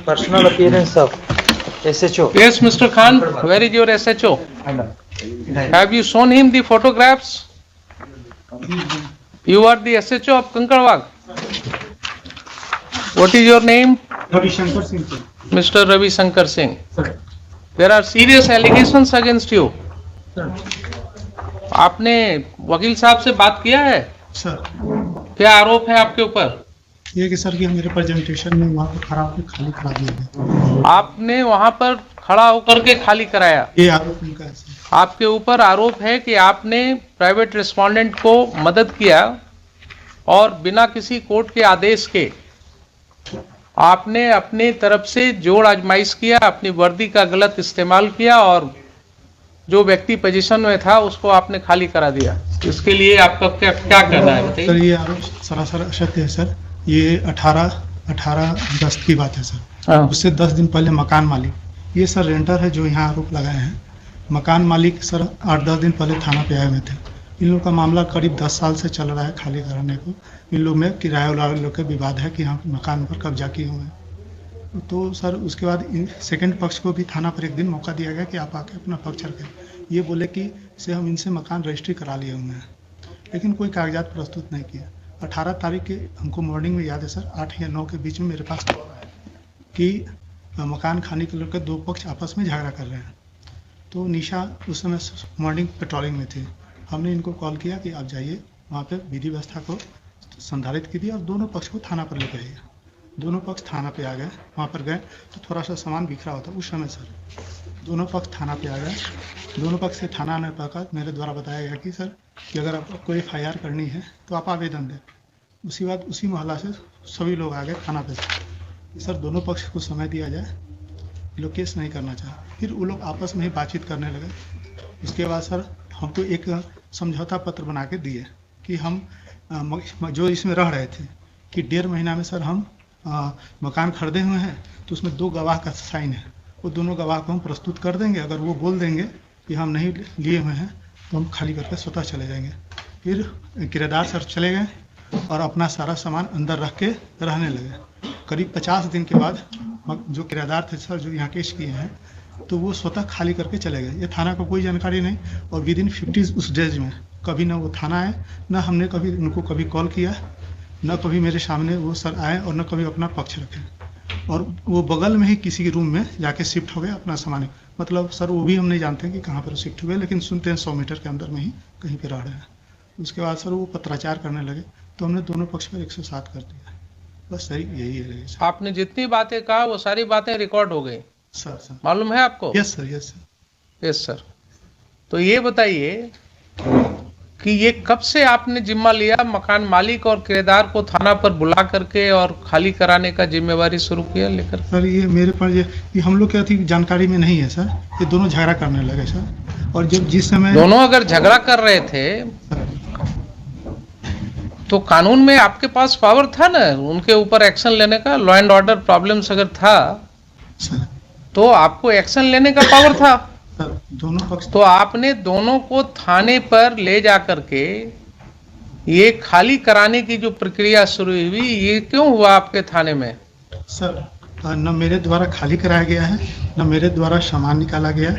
Personal appearance of SHO. Yes, Mr. Khan, where is your SHO? Have you shown him the photographs? You are the SHO of Kankarwag. What is your name? Ravi Shankar Singh. Mr. Ravi Shankar Singh. Sir. There are serious allegations against you. Sir. आपने वकील साहब से बात किया है? Sir, क्या आरोप है आपके ऊपर? ये कि सर कि मेरे प्रेजेंटेशन में वहाँ पर खड़ा होकर खाली करा दिया गया। आपने वहां पर खड़ा होकर के खाली कराया। ये आरोप उनका है सर। आपके ऊपर आरोप है कि आपने प्राइवेट रिस्पोंडेंट को मदद किया और बिना किसी कोर्ट के आदेश के आपने अपने तरफ से जोड़ आजमाइश किया, अपनी वर्दी का गलत इस्तेमाल किया और जो व्यक्ति पोजीशन में था उसको आपने खाली करा दिया। इसके लिए आपका क्या कहना है बताइए? सर, ये आरोप सरासर असत्य है सर। ये 18 अगस्त की बात है सर। उससे 10 दिन पहले मकान मालिक, ये सर रेंटर है जो यहाँ आरोप लगाए हैं। मकान मालिक सर 8-10 दिन पहले थाना पे आए हुए थे। इन लोग का मामला करीब 10 साल से चल रहा है खाली कराने को। इन लोग में किराया वाले लोग का विवाद है कि हम मकान पर कब्जा किए हुए हैं। तो सर उसके बाद सेकंड पक्ष को भी थाना पर एक दिन मौका दिया गया कि आप आके अपना पक्ष रखें। ये बोले कि से हम इनसे मकान रजिस्ट्री करा लिए हुए हैं, लेकिन कोई कागजात प्रस्तुत नहीं किया। 18 तारीख के हमको मॉर्निंग में याद है सर, 8 या 9 के बीच में मेरे पास कि मकान खाने के लेकर 2 पक्ष आपस में झगड़ा कर रहे हैं। तो निशा उस समय मॉर्निंग पेट्रोलिंग में थी। हमने इनको कॉल किया कि आप जाइए वहाँ पे विधि व्यवस्था को संधारित कीजिए और दोनों पक्ष को थाना पर लेकर आइए। दोनों पक्ष थाना पे आ गए। वहाँ पर गए तो थोड़ा सा सामान बिखरा होता उस समय सर। दोनों पक्ष थाना पे आ गए। दोनों पक्ष से थाना आने पर मेरे द्वारा बताया गया कि सर कि अगर आपको FIR करनी है तो आप आवेदन दें। उसी बाद उसी मोहल्ला से सभी लोग आ गए थाना पे सर दोनों पक्ष को समय दिया जाए, लोग केस नहीं करना चाहे। फिर वो लोग आपस में ही बातचीत करने लगे। उसके बाद सर हमको एक समझौता पत्र बना के दिए कि हम जो इसमें रह रहे थे कि 1.5 महीना में सर हम मकान खरीदे हुए हैं, तो उसमें 2 गवाह का साइन है। वो दोनों गवाह को हम प्रस्तुत कर देंगे। अगर वो बोल देंगे कि हम नहीं लिए हुए हैं तो हम खाली करके स्वतः चले जाएंगे। फिर किराएदार सर चले गए और अपना सारा सामान अंदर रख के रहने लगे। करीब 50 दिन के बाद जो किराएदार थे सर जो यहाँ केस किए हैं, तो वो स्वतः खाली करके चले गए। ये थाना को कोई जानकारी नहीं और विदिन 50 उस डेज में कभी ना वो थाना आए, ना हमने कभी उनको कभी कॉल किया, न कभी मेरे सामने वो सर आए और न कभी अपना पक्ष रखे। और वो बगल में ही किसी रूम में जाके शिफ्ट हो गए अपना सामान। मतलब सर वो भी हम नहीं जानते हैं कि कहाँ पर शिफ्ट हुए, लेकिन सुनते हैं 100 मीटर के अंदर में ही कहीं पर रह रहे हैं। उसके बाद सर वो पत्राचार करने लगे तो हमने दोनों पक्ष पर 107 कर दिया। बस सही यही है सर। आपने जितनी बातें कहा वो सारी बातें रिकॉर्ड हो गई सर मालूम है आपको? Yes sir. Yes sir. तो ये बताइए कि ये कब से आपने जिम्मा लिया मकान मालिक और किराएदार को थाना पर बुला करके और खाली कराने का जिम्मेवारी शुरू किया लेकर? सर ये मेरे पास ये हम लोग क्या थी जानकारी में नहीं है सर। ये दोनों झगड़ा करने लगे सर। और जब जिस समय दोनों अगर झगड़ा कर रहे थे तो कानून में आपके पास पावर था ना उनके ऊपर एक्शन लेने का? लॉ एंड ऑर्डर प्रॉब्लम्स अगर था सर तो आपको एक्शन लेने का पावर था। दोनों पक्ष तो आपने दोनों को थाने पर ले जाकर के ये खाली कराने की जो प्रक्रिया शुरू हुई, ये क्यों हुआ आपके थाने में? सर न मेरे द्वारा खाली कराया गया है, न मेरे द्वारा सामान निकाला गया।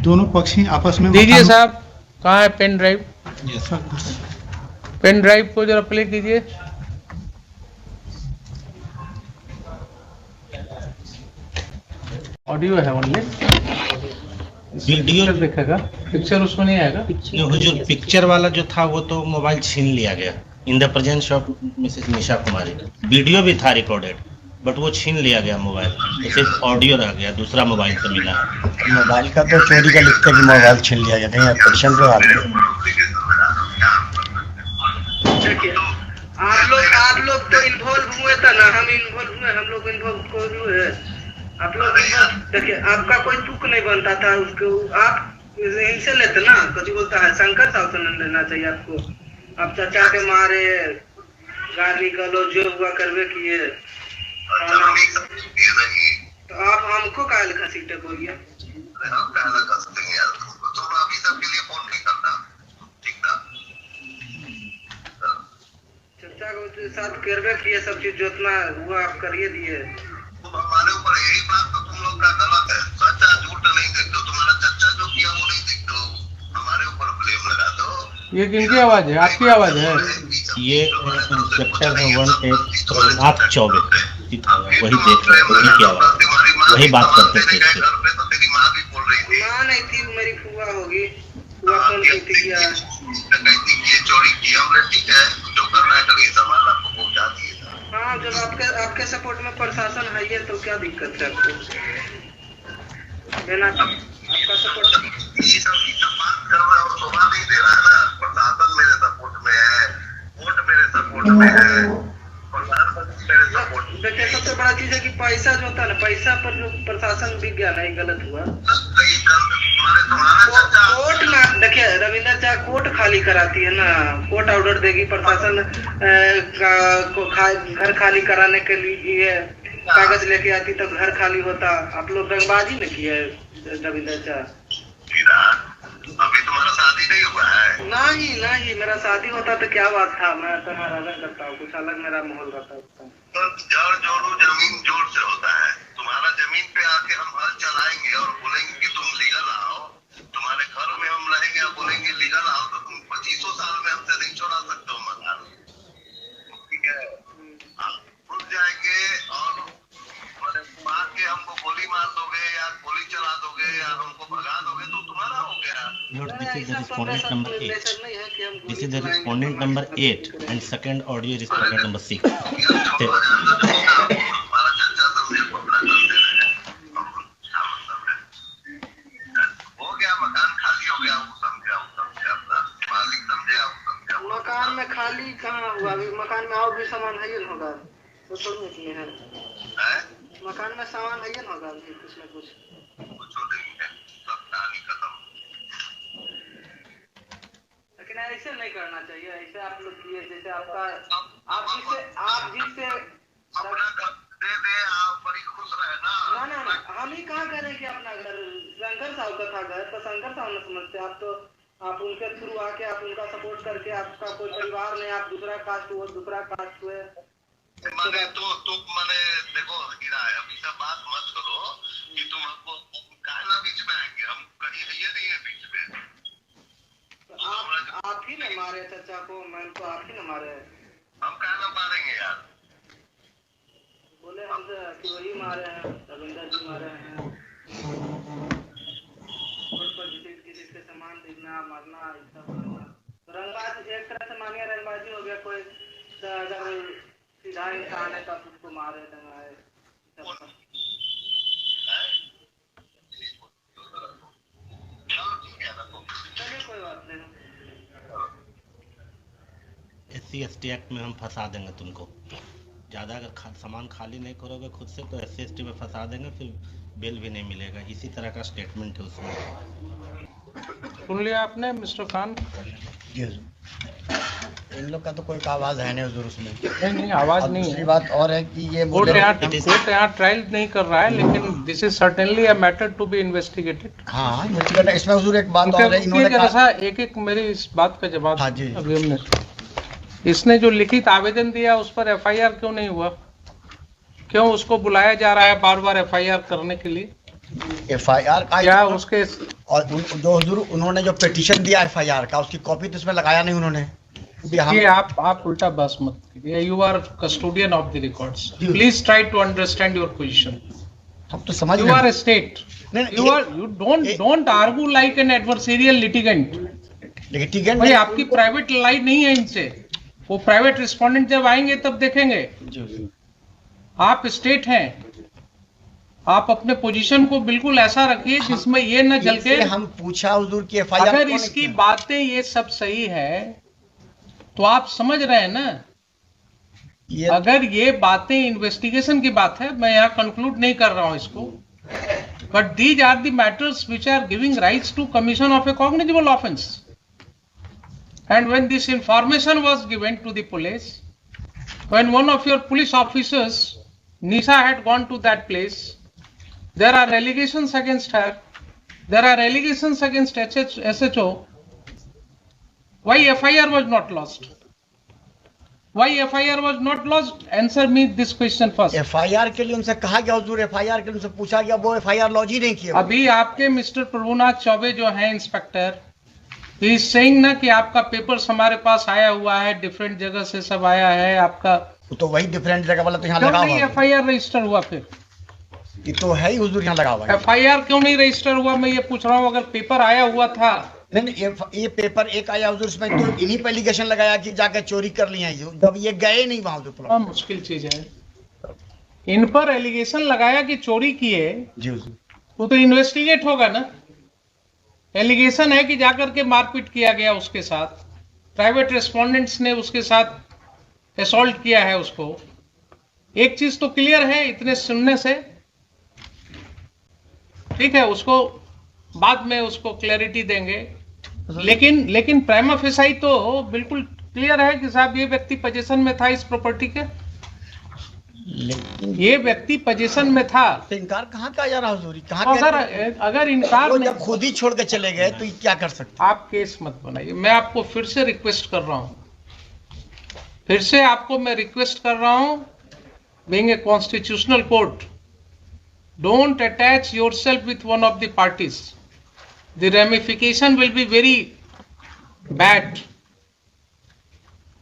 दोनों पक्ष ही आपस में दीजिए साहब, कहाँ है pen drive? Sir pen drive को जरा प्ले कीजिए। ऑडियो है ओनली, वीडियो दिखेगा, पिक्चर उसमें नहीं आएगा। जो पिक्चर वाला जो था वो तो मोबाइल छीन लिया गया in the presence of Mrs Nisha Kumari. Video भी था रिकॉर्डेड बट वो छीन लिया गया मोबाइल, तो सिर्फ ऑडियो रह गया, दूसरा मोबाइल से मिला है। मोबाइल का तो चोरी का लिखते कि मोबाइल छीन लिया गया। नहीं पेशेंट पे आप लोग तो इन्वॉल्व हुए था ना, हम इन्वॉल्व हुए, हम लोग इन्वॉल्व हुए। आप लोग देखिए, आपका कोई तुक नहीं बनता था उसको, आप इनसे लेते ना। कुछ बोलता है शंकर साहब से नहीं लेना चाहिए आपको। आप चाचा के मारे गाली गलौज जो हुआ करवे किए, तो आप हमको काहे लिखा सीटे बोलिए? चाचा के साथ करवे किए, सब चीज जितना हुआ आप करिए दिए। हमारे ऊपर ये किनकी आवाज है? आपकी आवाज है? ये इंस्पेक्टर है 18 प्रभुनाथ चौबे, वही देख रहे थे, उन्हीं की आवाज, वही बात करते थे इससे। माँ नहीं थी, मेरी फुआ होगी, फुआ फोन की थी क्या? हाँ, जब आपके सपोर्ट में प्रशासन है ये तो क्या दिक्कत है आपको? देना आपका सपोर्ट देखिए, सबसे बड़ा चीज है कि पैसा जो होता है ना, पैसा पर जो प्रशासन भी गया नहीं, गलत हुआ। कोर्ट ना, देखिए रविंदर चा कोर्ट खाली कराती है ना, कोर्ट ऑर्डर देगी, प्रशासन घर खाली कराने के लिए कागज लेके आती तो घर खाली होता। आप लोग रंगबाजी में किए रविंदर चा। अभी तुम्हारा शादी नहीं हुआ है? नहीं, मेरा शादी होता तो क्या बात था, मैं तो अलग करता हूँ, कुछ अलग मेरा माहौल रहता है। तो जड़ जोड़ो जमीन जोड़ से होता है। तुम्हारा जमीन पे आके हम हल चलाएंगे और बोलेंगे कि तुम लीगल आओ, तुम्हारे घर में हम रहेंगे और बोलेंगे लीगल आओ, तो तुम 25 साल में हमसे नहीं छोड़ा सकते हो मकान, ठीक है? आप खुद जाएंगे और मार के हमको गोली मार दोगे या गोली चला दोगे या हमको भगा दोगे तो तुम्हारा हो गया। Lord, this is the respondent number 8. This is the respondent number 8 and second audio respondent number 6. हमारा चर्चा समझे को अपना करते रहे, हो गया मकान खाली हो गया, वो समझे अपना मालिक समझे। मकान में खाली कहाँ हुआ? अभी मकान में और भी सामान है ही होगा, तो छोड़ने के लिए है। मकान में सामान है ही होगा अभी कुछ न कुछ नहीं है, सब कहानी खत्म। लेकिन ऐसे नहीं करना चाहिए, ऐसे आप लोग किए जैसे आपका आप जिससे अपना घर दे दे, आप बड़ी खुश रहे ना। हम ही कहाँ करें कि अपना घर शंकर साहब का था घर, तो शंकर साहब न समझते आप, तो आप उनके थ्रू आके आप उनका सपोर्ट करके, आपका कोई परिवार नहीं, आप दूसरा कास्ट हुए मैंने तो मैंने देखो गिरा है, अभी सब बात मत करो कि तुम हमको कहना बीच में आएंगे, हम कहीं है नहीं है बीच में। तो आप ही ने मारे चाचा को, मैम को आप ही ने मारे। हम कहना मारेंगे यार, बोले हमसे कि वही मारे हैं, रविंदर जी मारे हैं। रोड पर किसी के सामान देखना, मारना, रंगबाजी एक तरह से मानिए रंगबाजी हो गया। कोई अगर सीधा इंसान है तो उसको मारे दंगाए। चलिए कोई बात नहीं, SC/ST एक्ट में हम फंसा देंगे तुमको। ज़्यादा अगर सामान खाली नहीं करोगे खुद से तो SC/ST में फंसा देंगे, फिर बेल भी नहीं मिलेगा। इसी तरह का स्टेटमेंट है उसमें। सुन लिया आपने मिस्टर खान? इन लोग का तो कोई आवाज है नहीं हुजूर उसमें। नहीं आवाज नहीं दूसरी है। बात और है कि ये कोर्ट यहाँ ट्रायल नहीं कर रहा है, लेकिन this is certainly a matter to be investigated. हाँ, इसमें हुजूर एक बात और है, इन्होंने जैसा एक मेरी इस बात का जवाब। हाँ जी। अभी हमने इसने जो लिखित आवेदन दिया उस पर FIR क्यों नहीं हुआ? क्यों उसको बुलाया जा रहा है बार बार FIR करने के लिए? FIR का क्या उसके और जो हुजूर उन्होंने जो पिटीशन दिया FIR का, उसकी कॉपी तो इसमें लगाया नहीं उन्होंने। ये आप उल्टा बस मत कीजिए। You are custodian of the records, please try to understand your position. हम तो समझ you are a state, you don't argue like an adversarial litigant। Litigant भाई आपकी प्राइवेट लाइन नहीं है इनसे, वो प्राइवेट रिस्पोंडेंट जब आएंगे तब देखेंगे। आप स्टेट हैं, आप अपने पोजीशन को बिल्कुल ऐसा रखिए जिसमें ये न जल के। हम पूछा हुजूर की FIR अगर इसकी बातें ये सब सही है तो आप समझ रहे हैं ना, अगर ये बातें इन्वेस्टिगेशन की बात है, मैं यहाँ कंक्लूड नहीं कर रहा हूँ इसको, but these are the matters which are giving rights to commission of a cognizable offence. And when this information was given to the police, when one of your police officers, Nisha, had gone to that place, there are allegations against her, there are allegations against SHO. Why FIR was not lodged? Why FIR was not lodged? Answer me this question first. FIR के लिए उनसे कहा गया हुजूर, FIR के लिए उनसे पूछा गया, वो FIR लॉन्च ही नहीं किया। अभी आपके मिस्टर प्रभुनाथ चौबे जो हैं इंस्पेक्टर, ही इज सेइंग ना कि आपका पेपर्स हमारे पास आया हुआ है, डिफरेंट जगह से सब आया है आपका। तो वही डिफरेंट जगह वाला तो यहाँ क्यों लगा नहीं हुआ है। एफआईआर रजिस्टर हुआ? फिर ये तो है ही हुजूर, यहाँ लगा हुआ है। एफआईआर क्यों नहीं रजिस्टर हुआ? मैं ये पूछ रहा हूँ। अगर पेपर आया हुआ था, नहीं, ये पेपर एक आया हुजूर, इसमें तो इन्हीं पे एलिगेशन लगाया कि जाके चोरी कर लिया है, जब ये गए नहीं वहां हुजूर। बहुत मुश्किल चीज है। इन पर एलिगेशन लगाया कि चोरी किए, जी हुजूर। तो इन्वेस्टिगेट होगा ना। एलिगेशन है कि जाकर के मारपीट किया गया उसके साथ, प्राइवेट रेस्पोंडेंट्स ने उसके साथ असॉल्ट किया है उसको। एक चीज तो क्लियर है इतने सुनने से, ठीक है, उसको बाद में उसको क्लैरिटी देंगे। लेकिन प्राइमा फेसाई तो बिल्कुल क्लियर है कि साहब ये व्यक्ति पोजीशन में था इस प्रॉपर्टी के, ये व्यक्ति पोजीशन में था। तो इनकार कहाँ का जा रहा हुजूर? अगर इनकार वो नहीं, जब खुद ही छोड़ के चले गए तो ये क्या कर सकते? आप केस मत बनाइए। मैं आपको फिर से रिक्वेस्ट कर रहा हूं, फिर से आपको मैं रिक्वेस्ट कर रहा हूं, being a constitutional court, don't attach yourself with one of the parties. The ramification will be very bad.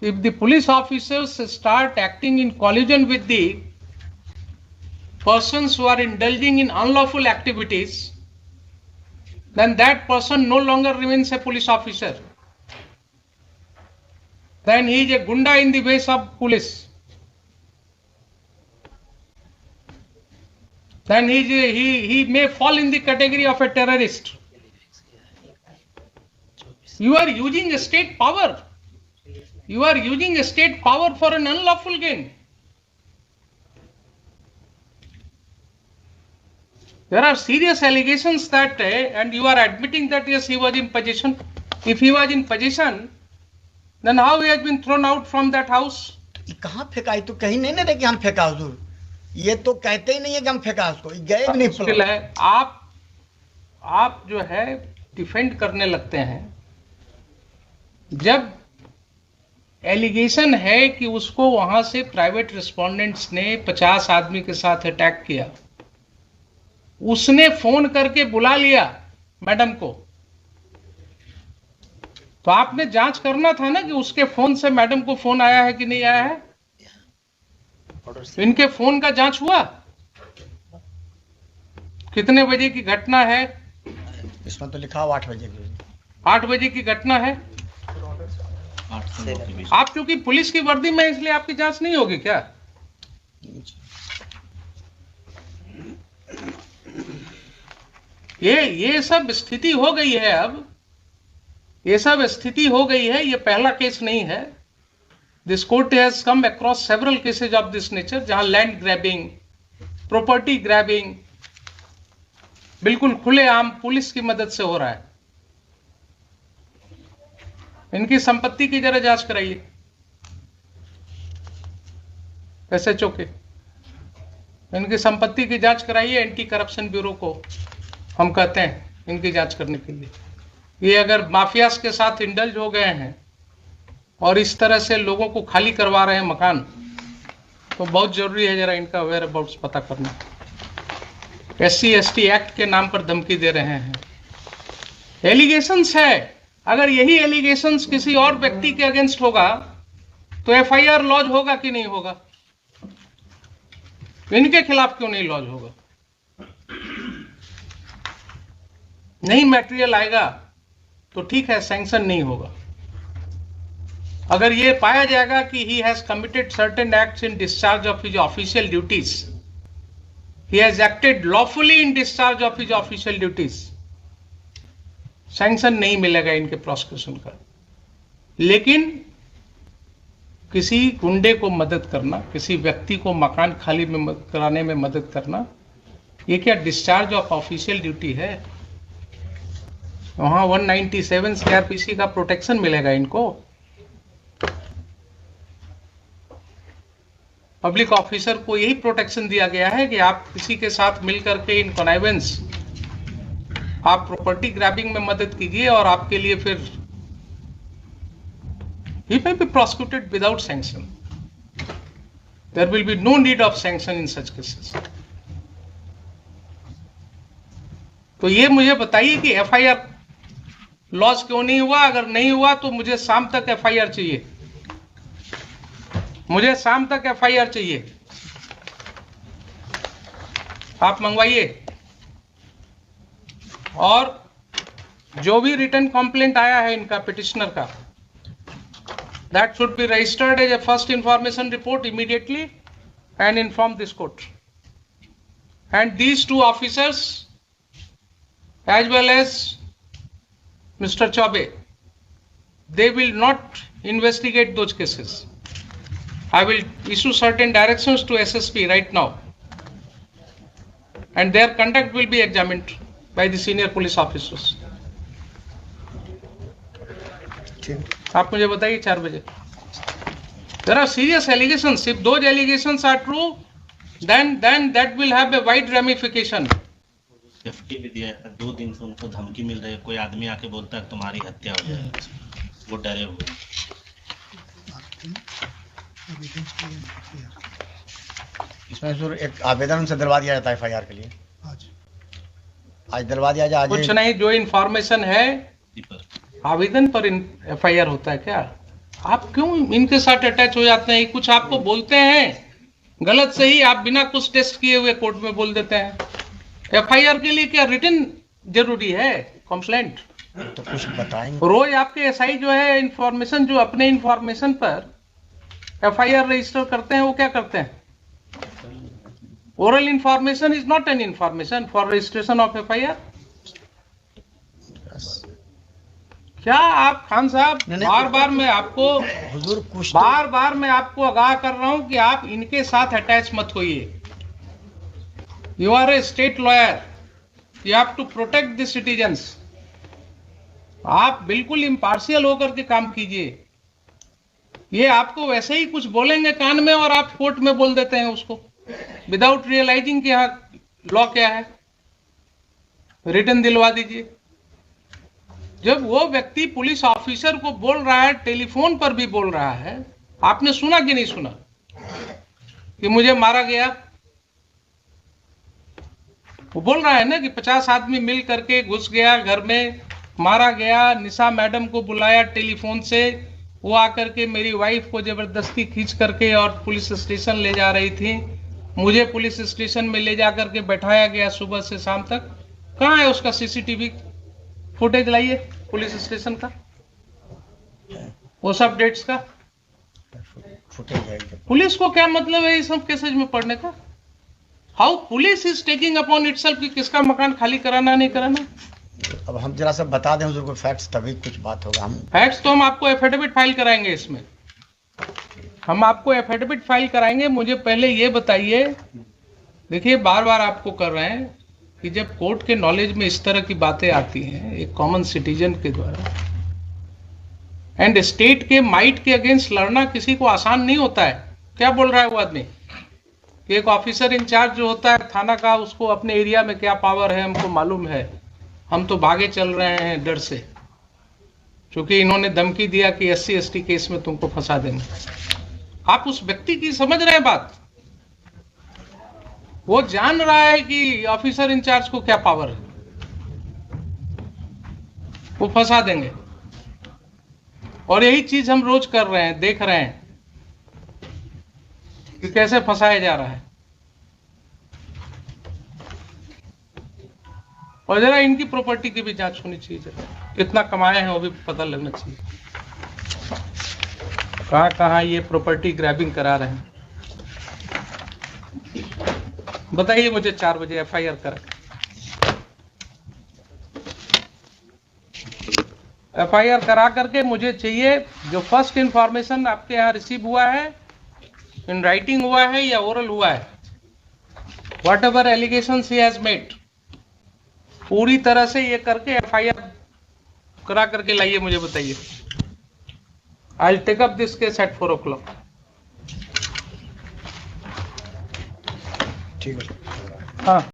If the police officers start acting in collusion with the persons who are indulging in unlawful activities, then that person no longer remains a police officer. Then he is a gunda in the ways of police. Then he may fall in the category of a terrorist. You are using a state power. You are using a state power for an unlawful gain. There are serious allegations that, and you are admitting that yes, he was in possession. If he was in possession, then how he has been thrown out from that house? कहाँ फेंका? तो कहीं नहीं ना रहे कि हम फेंका हुजूर। ये तो कहते ही नहीं है कि हम फेंका उसको, गए भी नहीं। मुश्किल है। आप जो है डिफेंड करने लगते हैं। जब एलिगेशन है कि उसको वहां से प्राइवेट रिस्पोंडेंट्स ने 50 आदमी के साथ अटैक किया, उसने फोन करके बुला लिया मैडम को, तो आपने जांच करना था ना कि उसके फोन से मैडम को फोन आया है कि नहीं आया है। इनके फोन का जांच हुआ? कितने बजे की घटना है? इसमें तो लिखा हुआ 8 बजे की। 8 बजे की घटना है। आप चूंकि पुलिस की वर्दी में, इसलिए आपकी जांच नहीं होगी क्या? ये सब स्थिति हो गई है। अब ये सब स्थिति हो गई है। ये पहला केस नहीं है। This court has come across several cases of this nature, जहां लैंड ग्रैबिंग, प्रॉपर्टी ग्रैबिंग बिल्कुल खुलेआम पुलिस की मदद से हो रहा है। इनकी संपत्ति की जरा जांच कराइए, एसएचओ के, इनकी संपत्ति की जांच कराइए। एंटी करप्शन ब्यूरो को हम कहते हैं इनकी जांच करने के लिए। ये अगर माफियाज के साथ इंडल्ज हो गए हैं और इस तरह से लोगों को खाली करवा रहे हैं मकान, तो बहुत जरूरी है जरा इनका वेयर अबाउट्स पता करना। SC/ST एक्ट के नाम पर धमकी दे रहे हैं। एलिगेशंस है। अगर यही एलिगेशंस किसी और व्यक्ति के अगेंस्ट होगा तो FIR लॉज होगा कि नहीं होगा? इनके खिलाफ क्यों नहीं लॉज होगा? नहीं मटेरियल आएगा तो ठीक है, सैंक्शन नहीं होगा। अगर ये पाया जाएगा कि he has committed certain acts in discharge of his official duties, he has acted lawfully in discharge of his official duties, sanction नहीं मिलेगा इनके प्रोसिक्यूशन का। लेकिन किसी गुंडे को मदद करना, किसी व्यक्ति को मकान खाली में कराने में मदद करना, ये क्या डिस्चार्ज ऑफ ऑफिशियल ड्यूटी है? वहां 197 CRPC का प्रोटेक्शन मिलेगा इनको। पब्लिक ऑफिसर को यही प्रोटेक्शन दिया गया है कि आप किसी के साथ मिलकर के इन कॉनाइवेंस, आप प्रॉपर्टी ग्रैबिंग में मदद कीजिए और आपके लिए फिर he may be prosecuted without sanction. There will be no need of sanction in such cases. तो ये मुझे बताइए कि FIR लॉस क्यों नहीं हुआ? अगर नहीं हुआ तो मुझे शाम तक एफआईआर चाहिए, मुझे शाम तक एफआईआर चाहिए। आप मंगवाइए। और जो भी रिटर्न कंप्लेंट आया है इनका पिटिशनर का, that should be registered as a first information report immediately and inform this court. And these two officers as well as Mr. Chaube, they will not investigate those cases. I will issue certain directions to SSP right now, and their conduct will be examined by the senior police officers. आप मुझे बताइए 4 बजे। There are serious allegations. If those allegations are true, then that will have a wide ramification. Safety भी दिया है, 2 दिन से उनको धमकी मिल रही है, कोई आदमी आके बोलता है तुम्हारी हत्या हो जाएगी, वो डरे हुए। इसमें सर एक आवेदन उनसे दिलवा दिया जाता है एफआईआर के लिए, आज दिलवा दिया जाए। कुछ नहीं, जो इंफॉर्मेशन है आवेदन पर एफआईआर होता है क्या? आप क्यों इनके साथ अटैच हो जाते हैं? कुछ आपको बोलते हैं गलत सही, आप बिना कुछ टेस्ट किए हुए कोर्ट में बोल देते हैं। एफआईआर के लिए क्या रिटन जरूरी है? कंप्लेंट तो कुछ बताएंगे। रोज आपके एसआई जो है इंफॉर्मेशन, जो अपने इंफॉर्मेशन पर एफआईआर रजिस्टर करते हैं, वो क्या करते हैं? Oral information is not an information for registration of FIR. क्या आप खान साहब, बार बार मैं आपको आगाह कर रहा हूं कि आप इनके साथ अटैच मत होइए। You are a state lawyer, you have to protect the citizens. आप बिल्कुल इम्पार्शियल होकर के काम कीजिए। ये आपको वैसे ही कुछ बोलेंगे कान में और आप कोर्ट में बोल देते हैं उसको, विदाउट रियलाइजिंग कि यहाँ लॉ क्या है। रिटर्न दिलवा दीजिए। जब वो व्यक्ति पुलिस ऑफिसर को बोल रहा है, टेलीफोन पर भी बोल रहा है, आपने सुना कि नहीं सुना कि मुझे मारा गया? वो बोल रहा है ना कि 50 आदमी मिल करके घुस गया घर में, मारा गया। निशा मैडम को बुलाया टेलीफोन से, वो आकर के मेरी वाइफ को जबरदस्ती खींच करके और पुलिस स्टेशन ले जा रही थी। मुझे पुलिस स्टेशन में ले जा करके बैठाया गया सुबह से शाम तक। कहाँ है उसका सीसीटीवी फुटेज? लाइए पुलिस स्टेशन का, वो सब डेट्स का फुटेज। पुलिस को क्या मतलब है इस सब केसेज में पढ़ने का? How police is taking upon itself कि किसका मकान खाली कराना नहीं कराना। अब हम जरा सा बता दें हुजूर को फैक्ट्स, तभी कुछ बात होगा। हम फैक्ट्स तो हम आपको एफिडेविट फाइल कराएंगे, इसमें हम आपको एफिडेविट फाइल कराएंगे। मुझे पहले ये बताइए, देखिए बार बार आपको कर रहे हैं कि जब कोर्ट के नॉलेज में इस तरह की बातें आती हैं एक कॉमन सिटीजन के द्वारा, एंड स्टेट के माइट के अगेंस्ट लड़ना किसी को आसान नहीं होता है। क्या बोल रहा है वो आदमी कि एक ऑफिसर इंचार्ज जो होता है थाना का, उसको अपने एरिया में क्या पावर है हमको मालूम है, हम तो भागे चल रहे हैं डर से, क्योंकि इन्होंने धमकी दिया कि SC ST केस में तुमको फंसा देंगे। आप उस व्यक्ति की समझ रहे हैं बात? वो जान रहा है कि ऑफिसर इंचार्ज को क्या पावर है, वो फंसा देंगे। और यही चीज हम रोज कर रहे हैं, देख रहे हैं कि कैसे फंसाया जा रहा है। और जरा इनकी प्रॉपर्टी की भी जांच होनी चाहिए, जरा कितना कमाए हैं वो भी पता लगना चाहिए। कहां कहां ये प्रॉपर्टी ग्रैबिंग करा रहे हैं, बताइए मुझे। 4 बजे FIR करा, FIR करा करके मुझे चाहिए जो फर्स्ट इंफॉर्मेशन आपके यहाँ रिसीव हुआ है, इन राइटिंग हुआ है या ओरल हुआ है, what ever allegations he has made, पूरी तरह से ये करके FIR करा करके लाइए, मुझे बताइए। I will take up this case at 4 o'clock। ठीक है। हाँ।